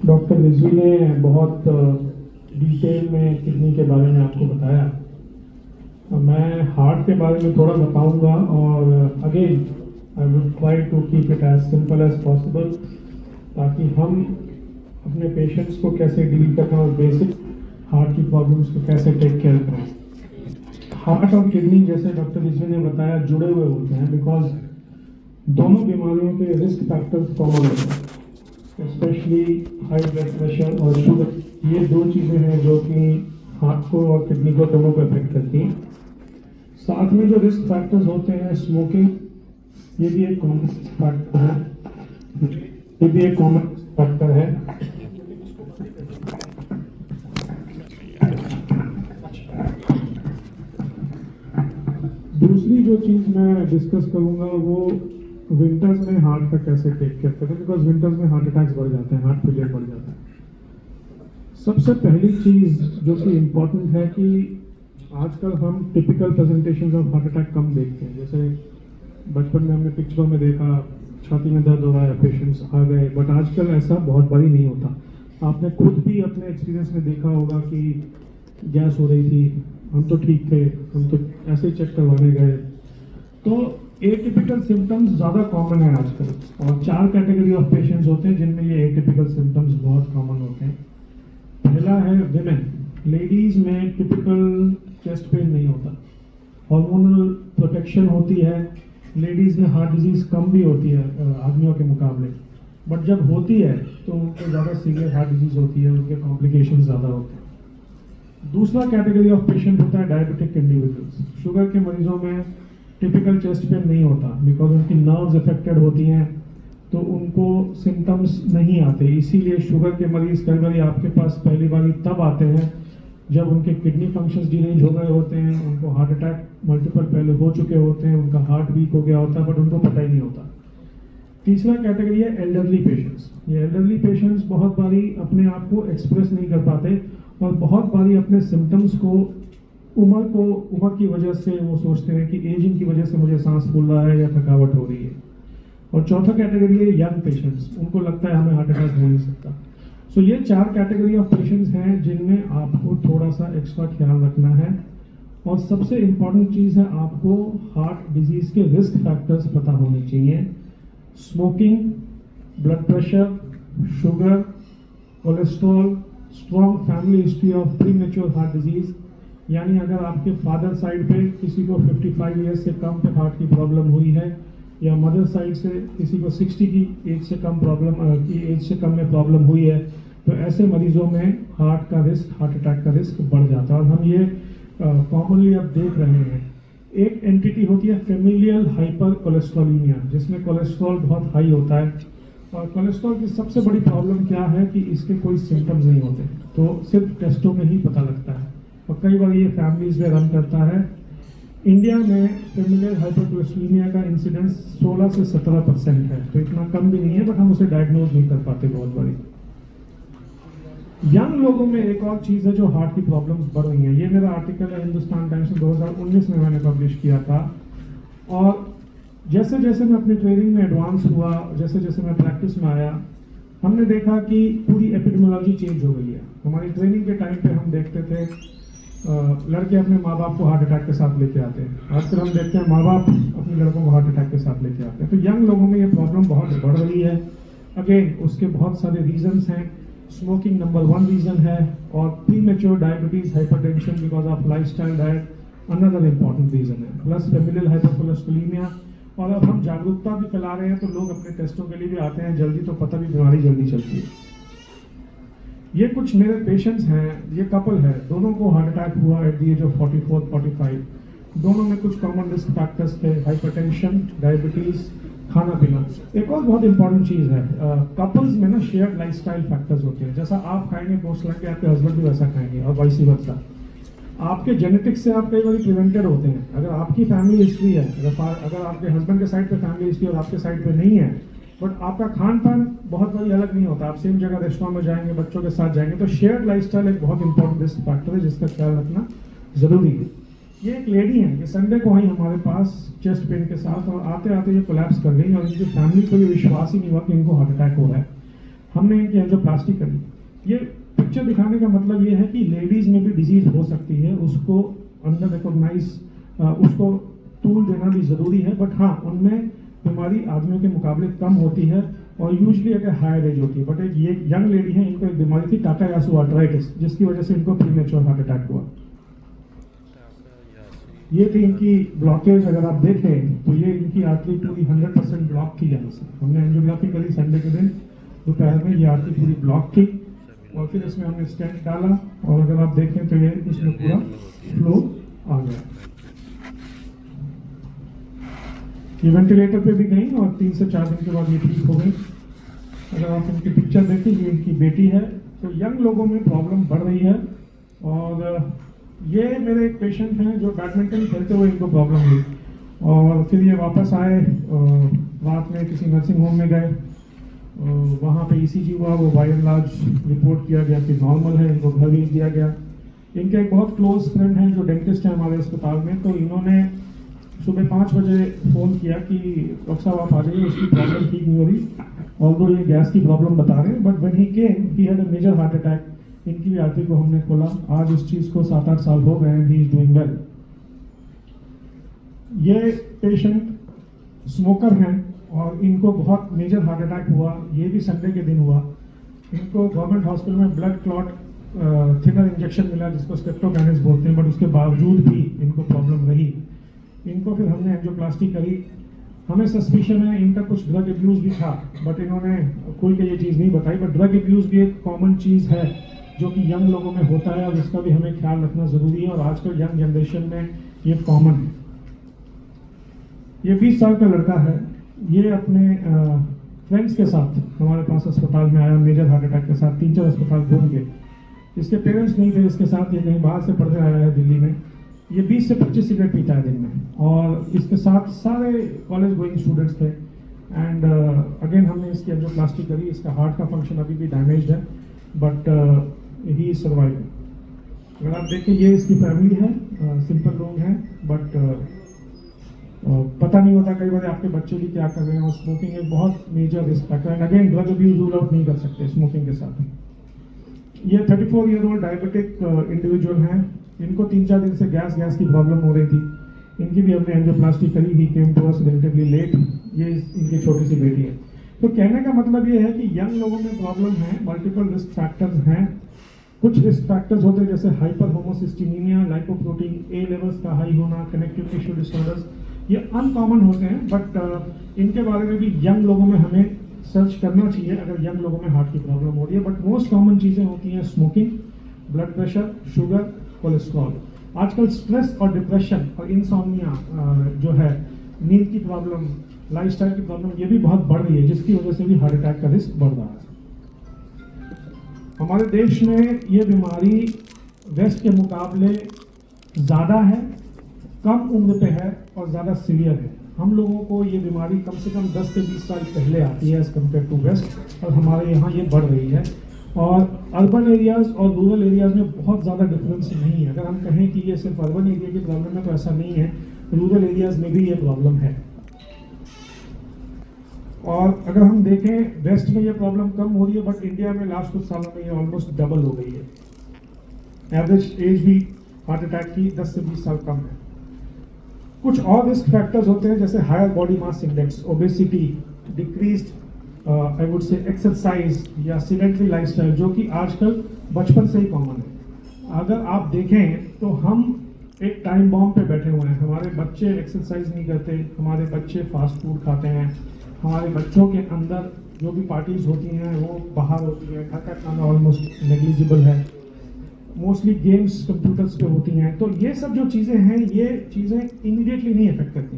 Doctor Rizvi ने बहुत detail में किडनी के बारे में आपको बताया। मैं हार्ट के बारे में थोड़ा बताऊंगा और again I will try to keep it as simple as possible, ताकि हम अपने पेशेंट्स को कैसे डील करना और बेसिक हार्ट की प्रॉब्लम्स को कैसे टेक केयर करें। हार्ट और किडनी, जैसे डॉक्टर रिजवी ने बताया, जुड़े हुए होते हैं बिकॉज दोनों बीमारियों के रिस्क फैक्टर्स कॉमन होते हैं, स्पेशली हाई ब्लड प्रेशर और शुगर। ये दो चीज़ें हैं जो कि हार्ट को और किडनी को दोनों को अफेक्ट करती हैं। साथ में जो रिस्क फैक्टर्स होते हैं, स्मोकिंग, ये भी एक कॉमन फैक्टर है। दूसरी जो चीज़ मैं डिस्कस करूंगा वो विंटर्स में हार्ट का कैसे टेक केयर करें, बिकॉज विंटर्स में हार्ट अटैक्स बढ़ जाते हैं, हार्ट फेलियर बढ़ जाता है। सबसे पहली चीज़ जो कि इम्पोर्टेंट है कि आजकल हम typical presentation of heart attack कम देखते हैं। जैसे बचपन में हमने पिक्चरों में देखा, छाती में दर्द हो रहा है, पेशेंट्स आ गए, बट आजकल ऐसा बहुत बारी नहीं होता। आपने खुद भी अपने एक्सपीरियंस में देखा होगा कि गैस हो रही थी, हम तो ठीक थे, हम तो ऐसे ही चेक करवाने गए। तो एटिपिकल सिम्टम्स ज़्यादा कॉमन है आजकल, और 4 कैटेगरी ऑफ पेशेंट्स होते हैं जिनमें ये एटिपिकल सिम्टम्स बहुत कॉमन होते हैं। पहला है विमेन। लेडीज में टिपिकल चेस्ट पेन नहीं होता, हार्मोनल प्रोटेक्शन होती है। लेडीज में हार्ट डिजीज कम भी होती है आदमियों के मुकाबले, बट जब होती है तो उनको ज़्यादा सीवियर हार्ट डिजीज होती है, उनके कॉम्प्लिकेशन ज़्यादा होते हैं। दूसरा कैटेगरी ऑफ पेशेंट होता है डायबिटिक इंडिविजुअल्स। शुगर के मरीजों में टिपिकल चेस्ट पेन नहीं होता, बिकॉज उनकी नर्व्स अफेक्टेड होती हैं, तो उनको सिम्टम्स नहीं आते। इसीलिए शुगर के मरीज कई बार आपके पास पहली बार तब आते हैं जब उनके किडनी फंक्शंस डिरेंज हो गए होते हैं, उनको हार्ट अटैक मल्टीपल पहले हो चुके होते हैं, उनका हार्ट वीक हो गया होता है, बट उनको पता ही नहीं होता। तीसरा कैटेगरी है एल्डरली पेशेंट्स। ये एल्डरली पेशेंट्स बहुत बारी अपने आप को एक्सप्रेस नहीं कर पाते, और बहुत बारी अपने सिम्टम्स को उम्र की वजह से वो सोचते हैं कि एजिंग की वजह से मुझे सांस फूल रहा है या थकावट हो रही है। और चौथा कैटेगरी है यंग पेशेंट्स। उनको लगता है हमें हार्ट अटैक हो नहीं सकता। सो ये 4 कैटेगरी ऑफ पेशेंट्स हैं जिनमें आपको थोड़ा सा एक्स्ट्रा ख्याल रखना है। और सबसे इम्पॉर्टेंट चीज़ है, आपको हार्ट डिजीज के रिस्क फैक्टर्स पता होने चाहिए। Smoking, blood pressure, sugar, cholesterol, strong family history of premature heart disease, यानी अगर आपके फादर साइड पे किसी को 55 ईयर्स से कम पे हार्ट की प्रॉब्लम हुई है, या मदर साइड से किसी को 60 की एज से कम में प्रॉब्लम हुई है, तो ऐसे मरीजों में हार्ट अटैक का रिस्क बढ़ जाता है। और हम ये कॉमनली अब देख रहे हैं। एक एंटिटी होती है फेमिलियल हाइपर कोलेस्ट्रोलीमिया, जिसमें कोलेस्ट्रॉल बहुत हाई होता है। और कोलेस्ट्रॉल की सबसे बड़ी प्रॉब्लम क्या है कि इसके कोई सिम्टम्स नहीं होते, तो सिर्फ टेस्टों में ही पता लगता है, और कई बार ये फैमिलीज में रन करता है। इंडिया में फेमिलियल हाइपरकोलेस्ट्रोलीमिया का इंसिडेंस 16 से 17% है, तो इतना कम भी नहीं है, बट हम उसे डायग्नोज नहीं कर पाते बहुत बारी। यंग लोगों में एक और चीज़ है जो हार्ट की प्रॉब्लम्स बढ़ रही हैं। ये मेरा आर्टिकल है हिंदुस्तान टाइम्स में 2019 में मैंने पब्लिश किया था। और जैसे जैसे मैं अपनी ट्रेनिंग में एडवांस हुआ, जैसे जैसे मैं प्रैक्टिस में आया, हमने देखा कि पूरी एपिडेमियोलॉजी चेंज हो गई है। हमारी ट्रेनिंग के टाइम पे हम देखते थे लड़के अपने माँ बाप को हार्ट अटैक के साथ लेके आते हैं। आजकल हम देखते हैं माँ बाप अपने लड़कों को हार्ट अटैक के साथ लेके आते हैं। तो यंग लोगों में ये प्रॉब्लम बहुत बढ़ रही है। अगेन उसके बहुत सारे रीजंस हैं। स्मोकिंग नंबर 1 रीजन है, और premature diabetes, hypertension because of lifestyle diet another important reason है, प्लस फेमिलियल हाइपरकोलेस्ट्रोलीमिया। और अब हम जागरूकता भी फैला रहे हैं, तो लोग अपने टेस्टों के लिए भी आते हैं जल्दी, तो पता भी बीमारी जल्दी चलती है। ये कुछ मेरे पेशेंट्स हैं, ये कपल है, दोनों को हार्ट अटैक हुआ एट द एज ऑफ 44-45। दोनों में कुछ कॉमन रिस्क फैक्टर्स थे, हाइपरटेंशन, डायबिटीज, खाना पीना। एक और बहुत इंपॉर्टेंट चीज़ है, कपल्स में ना शेयर्ड लाइफस्टाइल फैक्टर्स होते हैं। जैसा आप खाएंगे मोस्ट लाइकली आपके हस्बैंड भी वैसा खाएंगे, और वाइस वर्सा। आपके जेनेटिक्स से आप कई बार प्रिवेंटेड होते हैं। अगर आपकी फैमिली हिस्ट्री है, अगर आपके हस्बैंड के साइड पे फैमिली हिस्ट्री और आपके साइड पे नहीं है, बट आपका खान पान बहुत बड़ी अलग नहीं होता, आप सेम जगह रेस्टोरेंट में जाएंगे, बच्चों के साथ जाएंगे, तो शेयर्ड लाइफस्टाइल एक बहुत इंपॉर्टेंट रिस्क फैक्टर है जिसका ख्याल रखना जरूरी है। ये एक लेडी है, ये संडे को आई हमारे पास चेस्ट पेन के साथ, और आते आते ये कोलैप्स कर गई और इनकी फैमिली को ये विश्वास ही नहीं हुआ कि इनको हार्ट अटैक हो रहा है। हमने इनकी एंजियोप्लास्टी करी। ये पिक्चर दिखाने का मतलब ये है कि लेडीज में भी डिजीज हो सकती है, उसको अंदर रिकॉग्नाइज, उसको टूल देना भी ज़रूरी है, बट हाँ उनमें बीमारी आदमियों के मुकाबले कम होती है और यूजली अगर हायर एज होती है। बट एक ये यंग लेडी है, इनको एक बीमारी थी टाकायासु आर्थराइटिस, जिसकी वजह से इनको प्रीमेच्योर हार्ट अटैक हुआ। ये थी इनकी ब्लॉकेज। अगर आप देखें तो ये इनकी आर्टरी पूरी 100% ब्लॉक थी यहाँ से। हमने एंजियोग्राफी करी संडे के दिन दोपहर में, ये आर्टरी पूरी ब्लॉक थी और फिर इसमें हमने स्टेंट डाला और अगर आप देखें तो ये इसमें पूरा फ्लो आ गया। ये वेंटिलेटर पे भी गई और 3 से 4 दिन के बाद ये ठीक हो गई। अगर आप इनकी पिक्चर देखें, ये इनकी बेटी है। तो यंग लोगों में प्रॉब्लम बढ़ रही है। और ये मेरे एक पेशेंट हैं जो बैडमिंटन खेलते हुए इनको प्रॉब्लम हुई और फिर ये वापस आए, रात में किसी नर्सिंग होम में गए, वहाँ पे ईसीजी हुआ, वो बाय एंड लार्ज रिपोर्ट किया गया कि नॉर्मल है, इनको घर भेज दिया गया। इनके एक बहुत क्लोज फ्रेंड हैं जो डेंटिस्ट है हमारे अस्पताल में, तो इन्होंने सुबह 5 बजे फ़ोन किया कि डॉक्टर साहब आप आ जाइए, उसकी प्रॉब्लम ठीक नहीं हो रही, ऑल्दो ये गैस की प्रॉब्लम बता रहे हैं, but when he came he had a major heart attack. इनकी भी आर्टरी को हमने खोला। आज उस चीज़ को 7-8 साल हो गए हैं, ही इज डूइंग वेल। ये पेशेंट स्मोकर हैं और इनको बहुत मेजर हार्ट अटैक हुआ। ये भी संडे के दिन हुआ। इनको गवर्नमेंट हॉस्पिटल में ब्लड क्लॉट थिनर इंजेक्शन मिला, जिसको स्ट्रेप्टोकाइनेस बोलते हैं, बट उसके बावजूद भी इनको प्रॉब्लम रही। इनको फिर हमने एंजियोप्लास्टी करी। हमें सस्पिशन है इनका कुछ ड्रग एब्यूज़ भी था, बट इन्होंने खुल के ये चीज़ नहीं बताई। बट ड्रग एब्यूज़ भी एक कॉमन चीज़ है जो कि यंग लोगों में होता है और इसका भी हमें ख्याल रखना ज़रूरी है, और आजकल यंग जनरेशन में ये कॉमन है। ये 20 साल का लड़का है। ये अपने फ्रेंड्स के साथ हमारे पास अस्पताल में आया मेजर हार्ट अटैक के साथ। 3-4 अस्पताल घूम गए। इसके पेरेंट्स नहीं थे इसके साथ, ये कहीं बाहर से पढ़ने आया है दिल्ली में। ये 20 से 25 सिगरेट पीता है दिन में, और इसके साथ सारे कॉलेज गोइंग स्टूडेंट्स थे। एंड अगेन हमने इसकी एंजियोप्लास्टी करी। इसका हार्ट का फंक्शन अभी भी डैमेज्ड है, बट ही इज सर्वाइविंग। अगर आप देखें ये इसकी फैमिली है, सिंपल लोग हैं, बट पता नहीं होता कई बार आपके बच्चे भी क्या कर रहे हैं। और स्मोकिंग एक बहुत मेजर रिस्क फैक्टर है। Again drug abuse rule out नहीं कर सकते स्मोकिंग के साथ। ये 34 ईयर ओल्ड डायबिटिक इंडिविजुअल हैं। इनको 3-4 दिन से गैस की प्रॉब्लम हो रही थी। इनकी भी हमने एंजियोप्लास्टी करी। He came to us relatively late. ये इनकी छोटी सी बेटी है। तो कहने का मतलब ये है कि यंग लोगों में प्रॉब्लम है, मल्टीपल रिस्क फैक्टर्स हैं। कुछ रिस्क फैक्टर्स होते हैं जैसे हाइपर होमोसिस्टीनिया, लाइपोप्रोटीन ए लेवल्स का हाई होना, कनेक्टिव टिश्यू डिसऑर्डर्स, ये अनकॉमन होते हैं, बट इनके बारे में भी यंग लोगों में हमें सर्च करना चाहिए अगर यंग लोगों में हार्ट की प्रॉब्लम हो रही है। बट मोस्ट कॉमन चीज़ें होती हैं smoking, blood pressure, sugar, cholesterol. आजकल स्ट्रेस और डिप्रेशन और इंसोम्निया जो है, नींद की प्रॉब्लम, लाइफस्टाइल की प्रॉब्लम, ये भी बहुत बढ़ रही है, जिसकी वजह से भी हार्ट अटैक का रिस्क बढ़ रहा है। हमारे देश में ये बीमारी वेस्ट के मुकाबले ज़्यादा है, कम उम्र पे है और ज़्यादा सीवियर है। हम लोगों को ये बीमारी कम से कम 10 से 20 साल पहले आती है एज़ कम्पेयर टू वेस्ट, और हमारे यहाँ ये बढ़ रही है। और अर्बन एरियाज़ और रूरल एरियाज़ में बहुत ज़्यादा डिफरेंस नहीं है। अगर हम कहें कि ये सिर्फ अर्बन एरिया की प्रॉब्लम है तो ऐसा नहीं है, रूरल एरियाज़ में भी ये प्रॉब्लम है। और अगर हम देखें वेस्ट में ये प्रॉब्लम कम हो रही है, बट इंडिया में लास्ट कुछ सालों में ये ऑलमोस्ट डबल हो गई है। एवरेज एज भी हार्ट अटैक की 10 से 20 साल कम है। कुछ और रिस्क फैक्टर्स होते हैं जैसे higher body mass index, obesity, decreased I would say exercise या सीडेंटरी लाइफस्टाइल, जो कि आजकल बचपन से ही कॉमन है। अगर आप देखें तो हम एक टाइम बॉम्ब पे बैठे हुए हैं। हमारे बच्चे एक्सरसाइज नहीं करते, हमारे बच्चे फास्ट फूड खाते हैं, हमारे बच्चों के अंदर जो भी पार्टीज होती हैं वो बाहर होती है, घर का खाना ऑलमोस्ट नेग्लिजिबल है, मोस्टली गेम्स कंप्यूटर्स पे होती हैं। तो ये सब जो चीज़ें हैं, ये चीज़ें इमीडिएटली नहीं इफेक्ट करती,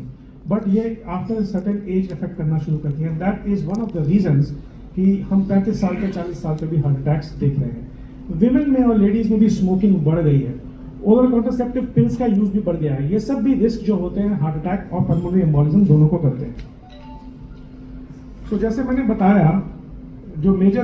बट ये आफ्टर सर्टेन एज इफेक्ट करना शुरू करती हैं। That is one of the reasons कि हम 35 साल के 40 साल पे भी हार्ट अटैक्स देख रहे हैं। विमेन में और लेडीज़ में भी स्मोकिंग बढ़ गई है। ओरल कॉन्ट्रासेप्टिव पिल्स का यूज भी बढ़ गया है। ये सब भी रिस्क जो होते हैं हार्ट अटैक और पल्मोनरी एम्बोलिज्म दोनों को करते हैं। तो जैसे मैंने बताया, जो मेजर